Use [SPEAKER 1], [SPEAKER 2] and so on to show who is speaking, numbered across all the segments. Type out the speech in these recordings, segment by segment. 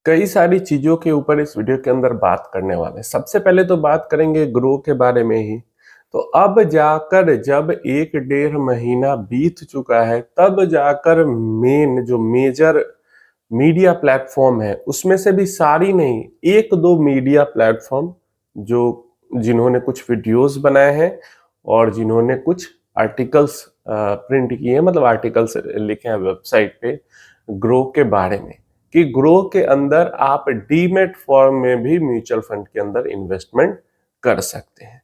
[SPEAKER 1] कई सारी चीज़ों के ऊपर इस वीडियो के अंदर बात करने वाले हैं। सबसे पहले तो बात करेंगे ग्रो के बारे में ही। तो अब जाकर जब 1 डेढ़ महीना बीत चुका है, तब जाकर मेन जो मेजर मीडिया प्लेटफ़ॉर्म है, उसमें से भी सारी नहीं, 1-2 मीडिया प्लेटफ़ॉर्म जिन्होंने कुछ वीडियोज़ बनाए हैं और जिन्होंने कुछ आर्टिकल्स प्रिंट किए हैं, मतलब आर्टिकल्स लिखे हैं वेबसाइट पे ग्रो के बारे में। कि ग्रो के अंदर आप डीमैट फॉर्म में भी म्यूचुअल फंड के अंदर इन्वेस्टमेंट कर सकते हैं।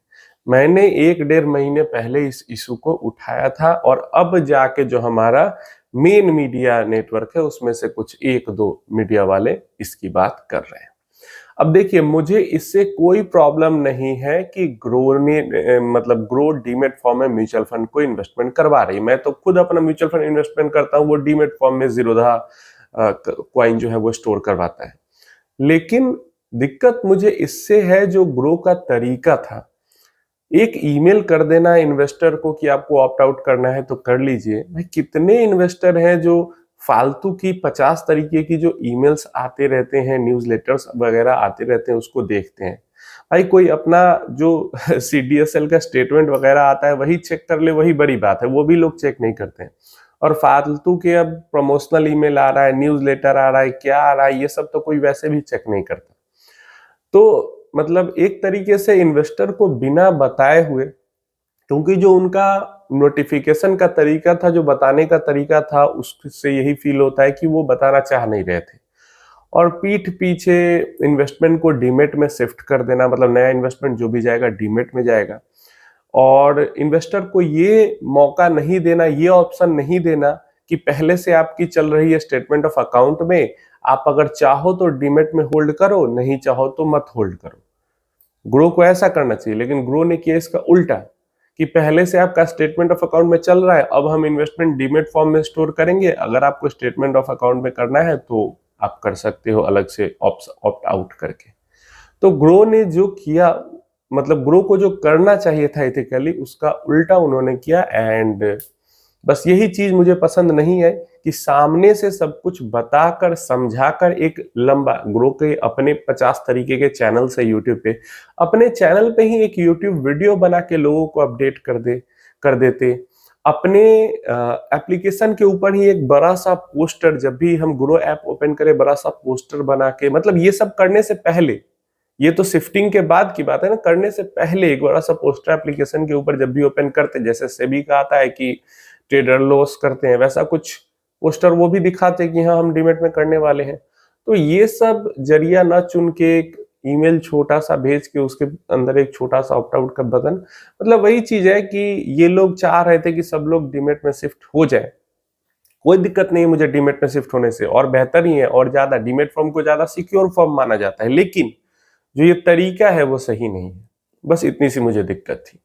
[SPEAKER 1] मैंने 1 डेढ़ महीने पहले इस इशू को उठाया था और अब जाके जो हमारा मेन मीडिया नेटवर्क है उसमें से कुछ 1-2 मीडिया वाले इसकी बात कर रहे हैं। अब देखिए, मुझे इससे कोई प्रॉब्लम नहीं है कि ग्रो ने मतलब ग्रो डीमैट फॉर्म में म्यूचुअल फंड को इन्वेस्टमेंट करवा रही है। मैं तो खुद अपना म्यूचुअल फंड इन्वेस्टमेंट करता हूँ, वो डीमैट फॉर्म में ज़ीरोधा कॉइन जो है वो स्टोर करवाता है। लेकिन दिक्कत मुझे इससे है जो ग्रो का तरीका था। एक ईमेल कर देना इन्वेस्टर को कि आपको ऑप्ट आउट करना है तो कर लीजिए। भाई, कितने इन्वेस्टर हैं जो फालतू की 50 तरीके की जो ईमेल्स आते रहते हैं, न्यूज़लेटर्स वगैरह आते रहते हैं, उसको देखते हैं। भाई, कोई अपना जो सीडीएसएल का स्टेटमेंट वगैरह आता है वही चेक कर ले, वही बड़ी बात है। वो भी लोग चेक नहीं करते हैं। और फालतू के अब प्रमोशनल ईमेल आ रहा है, न्यूज़लेटर आ रहा है, क्या आ रहा है, ये सब तो कोई वैसे भी चेक नहीं करता। तो मतलब एक तरीके से इन्वेस्टर को बिना बताए हुए, क्योंकि जो उनका नोटिफिकेशन का तरीका था, जो बताने का तरीका था, उससे यही फील होता है कि वो बताना चाह नहीं रहे थे। और पीठ पीछे इन्वेस्टमेंट को डीमैट में शिफ्ट कर देना, मतलब नया इन्वेस्टमेंट जो भी जाएगा डीमैट में जाएगा। और इन्वेस्टर को ये मौका नहीं देना, ये ऑप्शन नहीं देना कि पहले से आपकी चल रही है स्टेटमेंट ऑफ अकाउंट में, आप अगर चाहो तो डीमैट में होल्ड करो, नहीं चाहो तो मत होल्ड करो। ग्रो को ऐसा करना चाहिए, लेकिन ग्रो ने किया इसका उल्टा कि पहले से आपका स्टेटमेंट ऑफ अकाउंट में चल रहा है, अब हम इन्वेस्टमेंट डीमैट फॉर्म में स्टोर करेंगे। अगर आपको स्टेटमेंट ऑफ अकाउंट में करना है तो आप कर सकते हो अलग से ऑप्ट आउट करके। तो ग्रो ने जो किया, मतलब ग्रो को जो करना चाहिए था एथिकली, उसका उल्टा उन्होंने किया। एंड बस यही चीज मुझे पसंद नहीं है कि सामने से सब कुछ बताकर समझाकर एक लंबा, ग्रो के अपने 50 तरीके के चैनल से यूट्यूब पे, अपने चैनल पे ही एक यूट्यूब वीडियो बना के लोगों को अपडेट कर देते। अपने एप्लीकेशन के ऊपर ही एक बड़ा सा पोस्टर, जब भी हम ग्रो ऐप ओपन करें, बड़ा सा पोस्टर बना के, मतलब ये सब करने से पहले, ये तो शिफ्टिंग के बाद की बात है ना, करने से पहले एक बड़ा सा पोस्टर एप्लीकेशन के ऊपर जब भी ओपन करते, जैसे सेबी का आता है कि ट्रेडर लॉस करते हैं, वैसा कुछ पोस्टर वो भी दिखाते कि हाँ हम डीमैट में करने वाले हैं। तो ये सब जरिया ना चुन के एक ईमेल छोटा सा भेज के उसके अंदर एक छोटा सा ऑप्ट आउट का बटन, मतलब वही चीज है कि ये लोग चाह रहे थे कि सब लोग डीमैट में शिफ्ट हो जाए। कोई दिक्कत नहीं है मुझे डीमैट में शिफ्ट होने से, और बेहतर ही है, और ज्यादा डीमैट फॉर्म को ज्यादा सिक्योर फॉर्म माना जाता है। लेकिन जो ये तरीका है वो सही नहीं है। बस इतनी सी मुझे दिक्कत थी।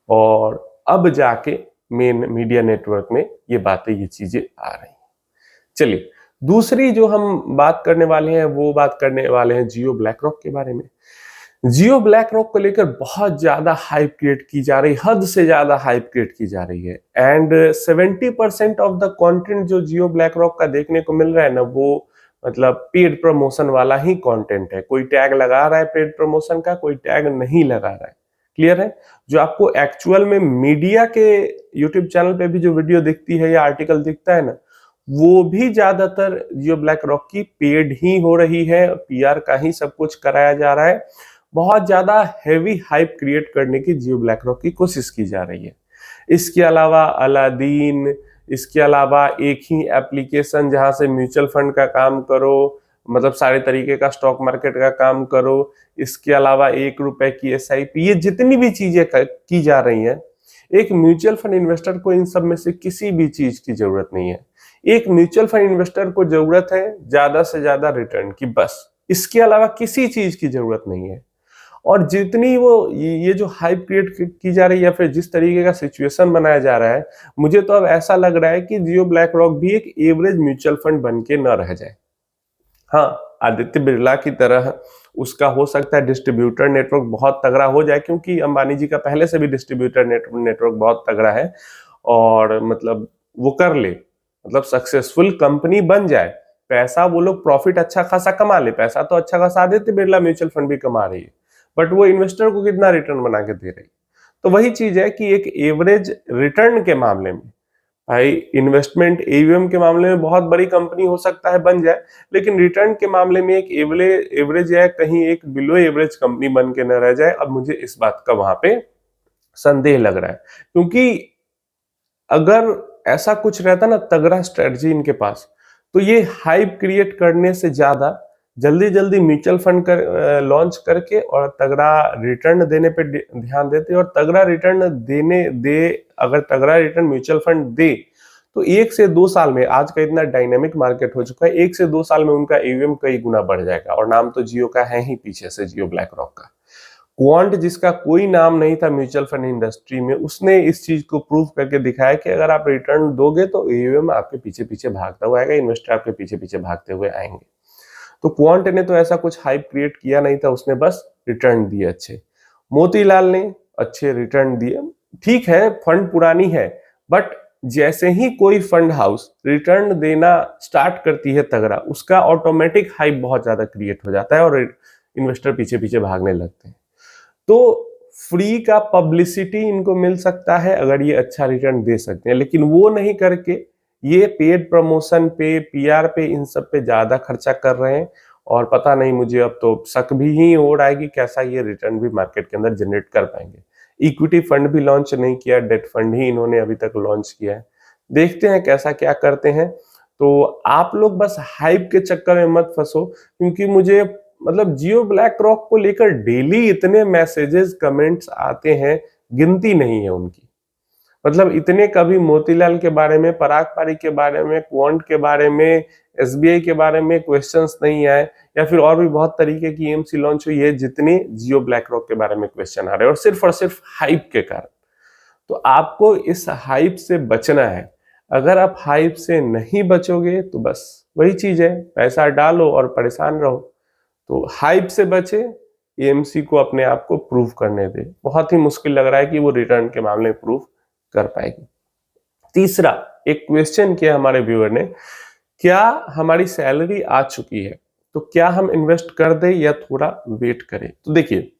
[SPEAKER 1] और अब जाके मेन मीडिया नेटवर्क में ये बातें, ये चीजें आ रही हैं। चलिए, दूसरी जो हम बात करने वाले हैं, वो बात करने वाले हैं जियो ब्लैक रॉक के बारे में। जियो ब्लैक रॉक को लेकर बहुत ज्यादा हाइप क्रिएट की जा रही है, हद से ज्यादा हाइप क्रिएट की जा रही है। एंड 70% ऑफ द कंटेंट जो जियो ब्लैक रॉक का देखने को मिल रहा है ना, वो मतलब पेड प्रमोशन वाला ही कंटेंट है। कोई टैग लगा रहा है पेड प्रमोशन का, कोई टैग नहीं लगा रहा है। क्लियर है? जो आपको एक्चुअल में मीडिया के यूट्यूब चैनल पे भी जो वीडियो दिखती है या आर्टिकल दिखता है ना, वो भी ज्यादातर जियो ब्लैक रॉक की पेड ही हो रही है, पीआर का ही सब कुछ कराया जा रहा है। बहुत ज्यादा हेवी हाइप क्रिएट करने की जियो ब्लैक रॉक की कोशिश की जा रही है। इसके अलावा अलादीन, इसके अलावा एक ही एप्लीकेशन जहां से म्यूचुअल फंड का काम करो, मतलब सारे तरीके का स्टॉक मार्केट का काम करो, इसके अलावा 1 रुपए की एसआईपी, ये जितनी भी चीजें की जा रही हैं, एक म्यूचुअल फंड इन्वेस्टर को इन सब में से किसी भी चीज की जरूरत नहीं है। एक म्यूचुअल फंड इन्वेस्टर को जरूरत है ज्यादा से ज्यादा रिटर्न की, बस। इसके अलावा किसी चीज की जरूरत नहीं है। और जितनी वो ये जो हाइप क्रिएट की जा रही है, या फिर जिस तरीके का सिचुएशन बनाया जा रहा है, मुझे तो अब ऐसा लग रहा है कि जियो ब्लैक रॉक भी एक एवरेज म्यूचुअल फंड बन के न रह जाए। हाँ, आदित्य बिरला की तरह उसका हो सकता है डिस्ट्रीब्यूटर नेटवर्क बहुत तगड़ा हो जाए, क्योंकि अंबानी जी का पहले से भी डिस्ट्रीब्यूटर नेटवर्क बहुत तगड़ा है, और मतलब वो कर ले, मतलब सक्सेसफुल कंपनी बन जाए। पैसा वो लोग प्रॉफिट अच्छा खासा कमा ले, पैसा तो अच्छा खासा आदित्य बिरला म्यूचुअल फंड भी कमा रही है, बट वो इन्वेस्टर को कितना रिटर्न बना के दे रही है। तो वही चीज है कि एक एवरेज रिटर्न के मामले में भाई इन्वेस्टमेंट एयूएम के मामले में बहुत बड़ी कंपनी हो सकता है बन जाए, लेकिन रिटर्न के मामले में एक एवरेज या कहीं एक बिलो एवरेज कंपनी बन के न रह जाए। अब मुझे इस बात का वहां पे संदेह लग रहा है, क्योंकि अगर ऐसा कुछ रहता ना तगड़ा स्ट्रेटजी इनके पास, तो ये हाइप क्रिएट करने से ज्यादा जल्दी जल्दी म्यूचुअल फंड लॉन्च करके और तगड़ा रिटर्न देने पे ध्यान देते, और तगड़ा रिटर्न अगर तगड़ा रिटर्न म्यूचुअल फंड दे तो 1 से 2 साल में, आज का इतना डायनेमिक मार्केट हो चुका है, 1 से 2 साल में उनका एयूएम कई गुना बढ़ जाएगा। और नाम तो जियो का है ही पीछे से, जियो ब्लैक रॉक का। क्वांट जिसका कोई नाम नहीं था म्यूचुअल फंड इंडस्ट्री में, उसने इस चीज को प्रूव करके दिखाया कि अगर आप रिटर्न दोगे तो एयूएम आपके पीछे पीछे भागता हुआ आएगा, इन्वेस्टर आपके पीछे पीछे भागते हुए आएंगे। तो क्वांट ने तो ऐसा कुछ हाइप क्रिएट किया नहीं था, उसने बस रिटर्न दिए अच्छे। मोतीलाल ने अच्छे रिटर्न दिए, ठीक है फंड पुरानी है, बट जैसे ही कोई फंड हाउस रिटर्न देना स्टार्ट करती है तगड़ा, उसका ऑटोमेटिक हाइप बहुत ज्यादा क्रिएट हो जाता है और इन्वेस्टर पीछे पीछे भागने लगते हैं। तो फ्री का पब्लिसिटी इनको मिल सकता है अगर ये अच्छा रिटर्न दे सकते हैं, लेकिन वो नहीं करके ये पेड प्रमोशन पे, पीआर पे, इन सब पे ज्यादा खर्चा कर रहे हैं। और पता नहीं, मुझे अब तो शक भी ही हो रहा है कि कैसा ये रिटर्न भी मार्केट के अंदर जनरेट कर पाएंगे। इक्विटी फंड भी लॉन्च नहीं किया, डेट फंड ही इन्होंने अभी तक लॉन्च किया है। देखते हैं कैसा क्या करते हैं। तो आप लोग बस हाइप के चक्कर में मत फंसो, क्योंकि मुझे मतलब जियो ब्लैक रॉक को लेकर डेली इतने मैसेजेस कमेंट्स आते हैं, गिनती नहीं है उनकी। मतलब इतने, कभी मोतीलाल के बारे में, पराग पारी के बारे में, क्वांट के बारे में, एसबीआई के बारे में क्वेश्चंस नहीं आए, या फिर और भी बहुत तरीके की एमसी लॉन्च हुई है, जितने जियो ब्लैक रॉक के बारे में क्वेश्चन आ रहे हैं, और सिर्फ हाइप के कारण। तो आपको इस हाइप से बचना है। अगर आप हाइप से नहीं बचोगे तो बस वही चीज है, पैसा डालो और परेशान रहो। तो हाइप से बचे, एएमसी को अपने आप को प्रूव करने दे। बहुत ही मुश्किल लग रहा है कि वो रिटर्न के मामले में प्रूव कर पाएगी। तीसरा, एक क्वेश्चन किया हमारे व्यूअर ने, क्या हमारी सैलरी आ चुकी है तो क्या हम इन्वेस्ट कर दें या थोड़ा वेट करें? तो देखिए,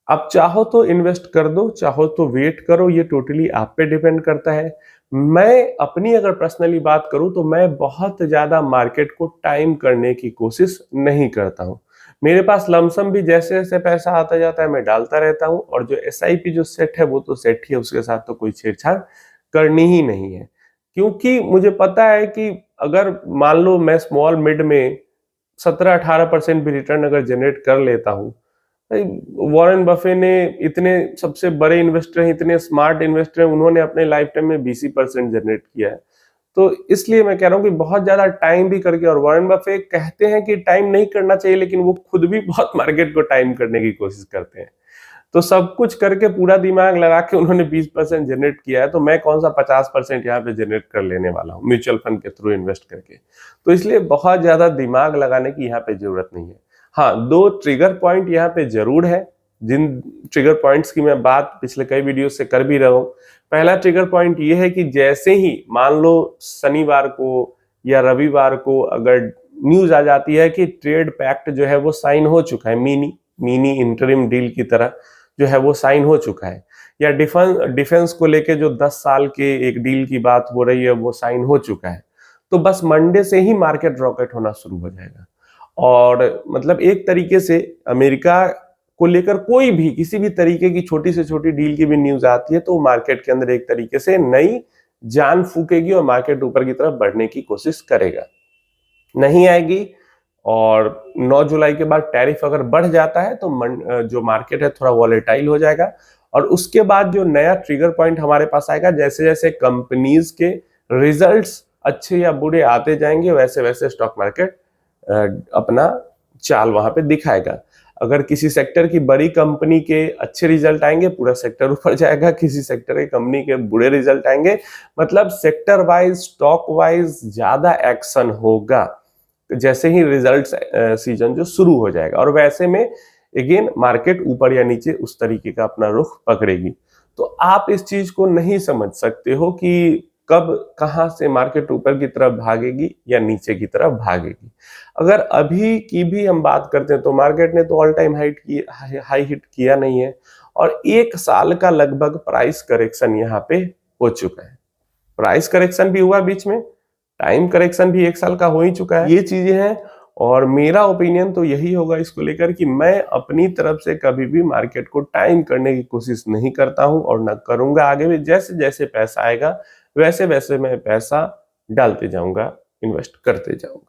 [SPEAKER 1] आप चाहो तो इन्वेस्ट कर दो, चाहो तो वेट करो, ये टोटली आप पे डिपेंड करता है। मैं अपनी अगर पर्सनली बात करूं तो मैं बहुत ज्यादा मार्केट को टाइम करने की कोशिश नहीं करता हूं। मेरे पास लमसम भी जैसे जैसे पैसा आता जाता है मैं डालता रहता हूं, और जो एसआईपी जो सेट है वो तो सेट ही है, उसके साथ तो कोई छेड़छाड़ करनी ही नहीं है। क्योंकि मुझे पता है कि अगर मान लो मैं स्मॉल मिड में 17-18% भी रिटर्न अगर जनरेट कर लेता हूं, वॉरेन बफे ने, इतने सबसे बड़े इन्वेस्टर हैं, इतने स्मार्ट इन्वेस्टर हैं, उन्होंने अपने लाइफ टाइम में 20% जनरेट किया है। तो इसलिए मैं कह रहा हूँ कि बहुत ज्यादा टाइम भी करके, और वॉरेन बफे कहते हैं कि टाइम नहीं करना चाहिए, लेकिन वो खुद भी बहुत मार्केट को टाइम करने की कोशिश करते हैं। तो सब कुछ करके पूरा दिमाग लगा के उन्होंने 20% जनरेट किया है, तो मैं कौन सा 50% यहाँ पे जनरेट कर लेने वाला हूँ म्यूचुअल फंड के थ्रू इन्वेस्ट करके। तो इसलिए बहुत ज्यादा दिमाग लगाने की यहाँ पे जरूरत नहीं है। हाँ, 2 ट्रिगर पॉइंट यहाँ पे जरूर है, जिन ट्रिगर पॉइंट्स की मैं बात पिछले कई वीडियो से कर भी रहा हूँ। पहला ट्रिगर पॉइंट ये है कि जैसे ही मान लो शनिवार को या रविवार को अगर न्यूज आ जाती है कि ट्रेड पैक्ट जो है वो साइन हो चुका है, मिनी इंटरिम डील की तरह जो है वो साइन हो चुका है, या डिफेंस को लेके जो 10 साल के एक डील की बात हो रही है वो साइन हो चुका है, तो बस मंडे से ही मार्केट रॉकेट होना शुरू हो जाएगा। और मतलब एक तरीके से अमेरिका को लेकर कोई भी किसी भी तरीके की छोटी से छोटी डील की भी न्यूज आती है तो मार्केट के अंदर एक तरीके से नई जान फूकेगी और मार्केट ऊपर की तरफ बढ़ने की कोशिश करेगा। नहीं आएगी, और 9 जुलाई के बाद टैरिफ अगर बढ़ जाता है तो जो मार्केट है थोड़ा वॉलेटाइल हो जाएगा। और उसके बाद जो नया ट्रिगर पॉइंट हमारे पास आएगा, जैसे जैसे कंपनीज के रिजल्ट्स अच्छे या बुरे आते जाएंगे, वैसे वैसे स्टॉक मार्केट अपना चाल वहां पे दिखाएगा। अगर किसी सेक्टर की बड़ी कंपनी के अच्छे रिजल्ट आएंगे, पूरा सेक्टर ऊपर जाएगा। किसी सेक्टर की कंपनी के बुरे रिजल्ट आएंगे, मतलब सेक्टर वाइज, स्टॉक वाइज ज्यादा एक्शन होगा जैसे ही रिजल्ट सीजन जो शुरू हो जाएगा। और वैसे में अगेन मार्केट ऊपर या नीचे उस तरीके का अपना रुख पकड़ेगी। तो आप इस चीज को नहीं समझ सकते हो कि कब कहाँ से मार्केट ऊपर की तरफ भागेगी या नीचे की तरफ भागेगी। अगर अभी की भी हम बात करते हैं तो मार्केट ने तो ऑल टाइम हाई हिट किया नहीं है और 1 साल का लगभग प्राइस करेक्शन यहाँ पे हो चुका है। प्राइस करेक्शन भी हुआ बीच में, टाइम करेक्शन भी 1 साल का हो ही चुका है। ये चीजें हैं और मेरा ओपिनियन तो यही होगा इसको लेकर कि मैं अपनी तरफ से कभी भी मार्केट को टाइम करने की कोशिश नहीं करता हूं और ना करूंगा। आगे भी जैसे जैसे पैसा आएगा वैसे वैसे मैं पैसा डालते जाऊंगा, इन्वेस्ट करते जाऊंगा।